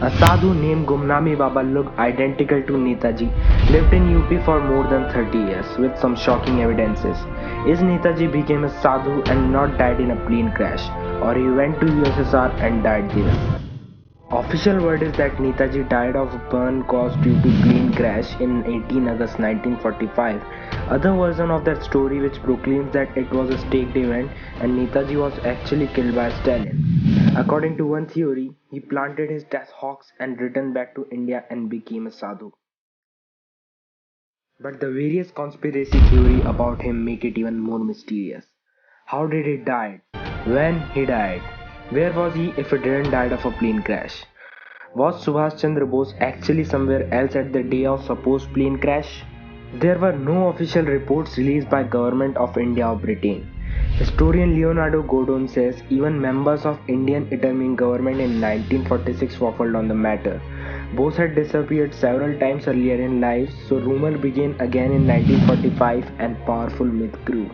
A sadhu named Gumnami Baba looked identical to Netaji, lived in UP for more than 30 years with some shocking evidences. Is Netaji became a sadhu and not died in a plane crash, or he went to USSR and died there? Official word is that Netaji died of a burn caused due to plane crash in 18 August 1945. Other version of that story which proclaims that it was a staged event and Netaji was actually killed by Stalin. According to one theory, he planted his death hawks and returned back to India and became a sadhu. But the various conspiracy theory about him make it even more mysterious. How did he die? When he died? Where was he if he didn't die of a plane crash? Was Subhash Chandra Bose actually somewhere else at the day of supposed plane crash? There were no official reports released by Government of India or Britain. Historian Leonardo Gordon says even members of Indian interim government in 1946 waffled on the matter. Bose had disappeared several times earlier in life, so rumor began again in 1945 and powerful myth grew.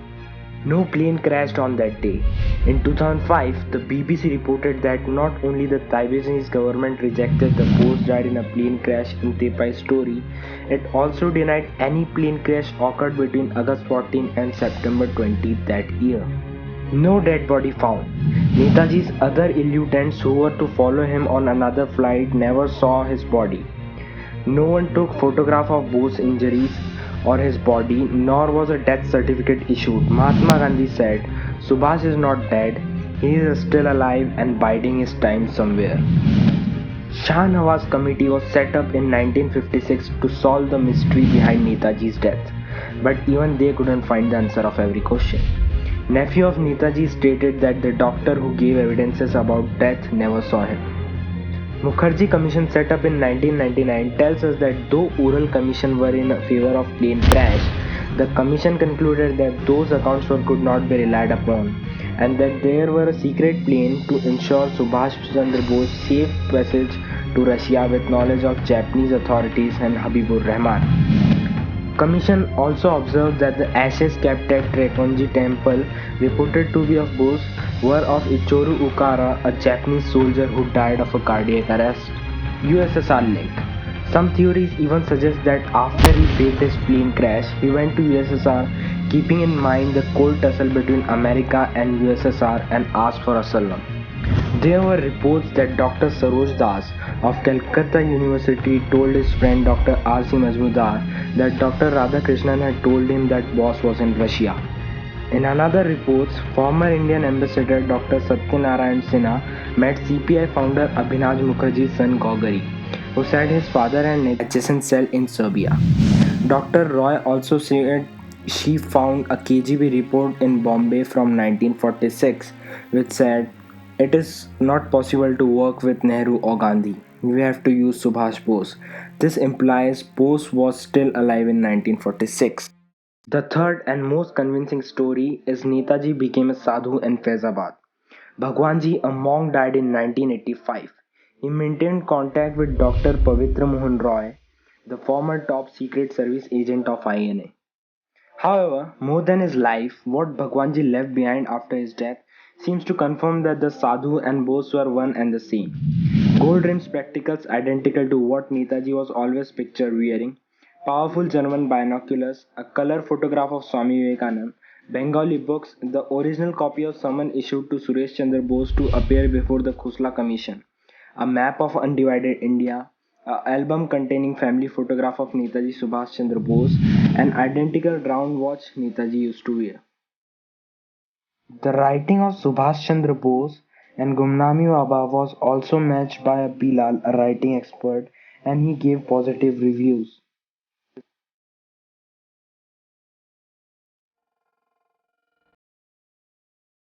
No plane crashed on that day. In 2005, the BBC reported that not only the Taiwanese government rejected the Bose died in a plane crash in Tepai story, it also denied any plane crash occurred between August 14 and September 20 that year. No dead body found. Netaji's other lieutenants who were to follow him on another flight never saw his body. No one took photograph of Bose's injuries or his body, nor was a death certificate issued. Mahatma Gandhi said, Subhash is not dead, he is still alive and biding his time somewhere. Shah Nawaz Committee was set up in 1956 to solve the mystery behind Netaji's death, but even they couldn't find the answer of every question. Nephew of Netaji stated that the doctor who gave evidences about death never saw him. Mukherjee Commission set up in 1999 tells us that though oral commission were in favor of plane crash, the commission concluded that those accounts could not be relied upon and that there were a secret plane to ensure Subhash Chandra Bose safe passage to Russia with knowledge of Japanese authorities and Habibur Rahman. Commission also observed that the ashes kept at Trekonji temple, reported to be of Bose, were of Ichoru Ukara, a Japanese soldier who died of a cardiac arrest. USSR link. Some theories even suggest that after he faked his plane crash, he went to USSR, keeping in mind the cold tussle between America and USSR and asked for asylum. There were reports that Dr. Saroj Das of Calcutta University told his friend Dr. R.C. Majmudar that Dr. Radhakrishnan had told him that Bose was in Russia. In another reports, former Indian ambassador Dr. Satyanarayan Sinha met CPI founder Abhinaj Mukherjee's son Gogari, who said his father and adjacent cell in Serbia. Dr. Roy also said she found a KGB report in Bombay from 1946 which said it is not possible to work with Nehru or Gandhi. We have to use Subhash Bose. This implies Bose was still alive in 1946. The third and most convincing story is Netaji became a sadhu in Faizabad. Bhagwanji, a monk, died in 1985. He maintained contact with Dr. Pavitra Mohan Roy, the former top secret service agent of INA. However, more than his life, what Bhagwanji left behind after his death seems to confirm that the sadhu and Bose were one and the same. Gold rimmed spectacles identical to what Netaji was always pictured wearing, powerful German binoculars, a color photograph of Swami Vivekanand, Bengali books, the original copy of summon issued to Suresh Chandra Bose to appear before the Khosla Commission, a map of undivided India, an album containing family photograph of Netaji Subhash Chandra Bose, an identical round watch Netaji used to wear. The writing of Subhash Chandra Bose and Gumnami Baba was also matched by a Bilal, a writing expert, and he gave positive reviews.